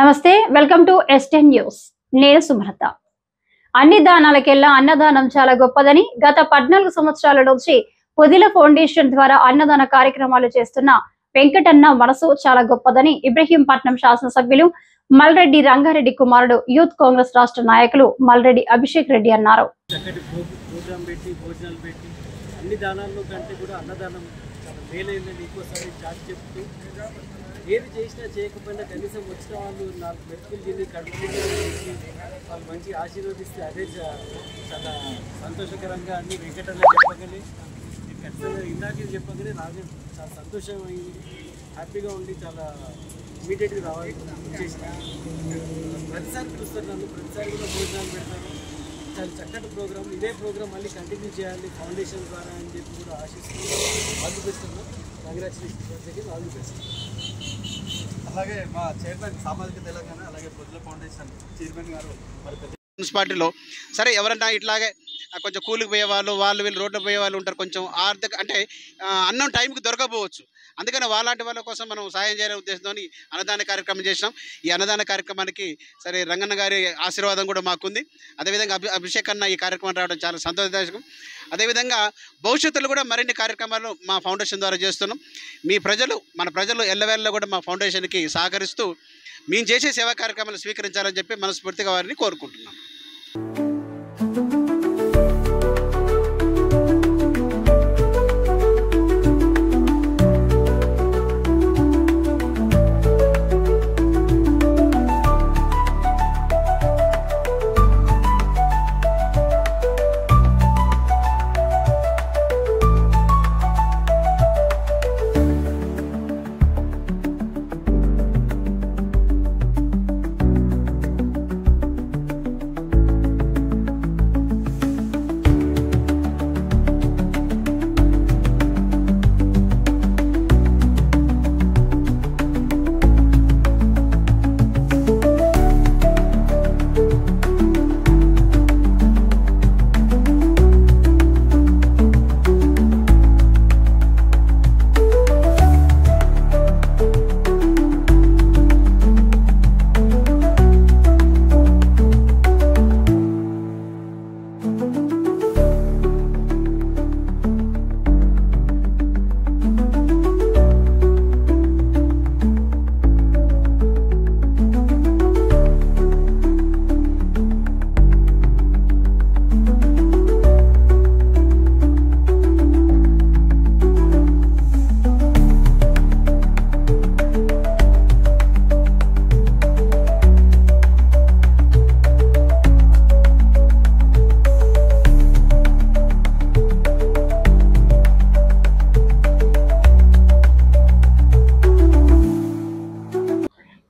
నమస్తే welcome to S10 news నేను సుమలత అన్ని దానాలకెల్లా అన్నదానం చాలా గొప్పదని గత 14 సంవత్సరాల నుంచి పొదిల ఫౌండేషన్ ద్వారా అన్నదాన కార్యక్రమాలు చేస్తున్న వెంకటన్న మనసు చాలా గొప్పదని ఇబ్రహీంపట్నం శాసనసభ్యులు మల్రెడ్డి రంగారెడ్డి కుమారుడు యూత్ కాంగ్రెస్ రాష్ట్ర నాయకులు మల్రెడ్డి అభిషేక్ రెడ్డి అన్నారు. అన్ని దానాల్లో కంటే కూడా అన్నదానం చాలా మేలైందని ఇంకోసారి చాటి చెప్తూ ఏది చేసినా చేయకపోయినా కనీసం వచ్చిన వాళ్ళు 4 మెతుకులు తిని కడుపు వాళ్ళు మంచి ఆశీర్వదిస్తే అదే చాలా సంతోషకరంగా అన్ని వెంకటన్న చెప్పగలి ఖచ్చితంగా ఇందాకే చెప్పగానే నాకు చాలా సంతోషం అయింది, హ్యాపీగా ఉండి చాలా ఇమీడియట్గా రావాలి చేసిన ప్రతిసారి పిలుస్తారు నన్ను, ప్రతిసారి కూడా భోజనాలు పెడతాను. చాలా చక్కటి ప్రోగ్రామ్, ఇదే ప్రోగ్రామ్ మళ్ళీ కంటిన్యూ చేయాలి ఫౌండేషన్ ద్వారా అని చెప్పి కూడా ఆశిస్తూ ఆల్ ది బెస్ట్ అన్న, కంగ్రాచులేషన్స్, ఆల్ ది బెస్ట్. అలాగే మా చైర్మన్ సామాజిక తెలంగాణ అలాగే పొద్దుల ఫౌండేషన్ చైర్మన్ గారు మరి మున్సిపాలిటీలో సరే ఎవరన్నా ఇట్లాగే కొంచెం కూలికి పోయే వాళ్ళు వీళ్ళు రోడ్లు పోయే వాళ్ళు ఉంటారు, కొంచెం ఆర్థిక అంటే అన్నం టైంకి దొరకపోవచ్చు, అందుకని వాళ్ళంటి వాళ్ళ కోసం మనం సాయం చేయాలనే ఉద్దేశంతో అన్నదాన కార్యక్రమం చేసినాం. ఈ అన్నదాన కార్యక్రమానికి సరే రంగన్న గారి ఆశీర్వాదం కూడా మాకుంది. అదేవిధంగా అభిషేక్ అన్న ఈ కార్యక్రమం రావడం చాలా సంతోషదాయకం. అదేవిధంగా భవిష్యత్తులో కూడా మరిన్ని కార్యక్రమాలు మా ఫౌండేషన్ ద్వారా చేస్తున్నాం. మన ప్రజలు ఎల్లవేళలో కూడా మా ఫౌండేషన్కి సహకరిస్తూ మేము చేసే సేవా కార్యక్రమాలు స్వీకరించాలని చెప్పి మనస్ఫూర్తిగా వారిని కోరుకుంటున్నాం.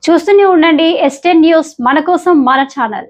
చూస్తూనే ఉండండి S10 న్యూస్, మన కోసం మన ఛానల్.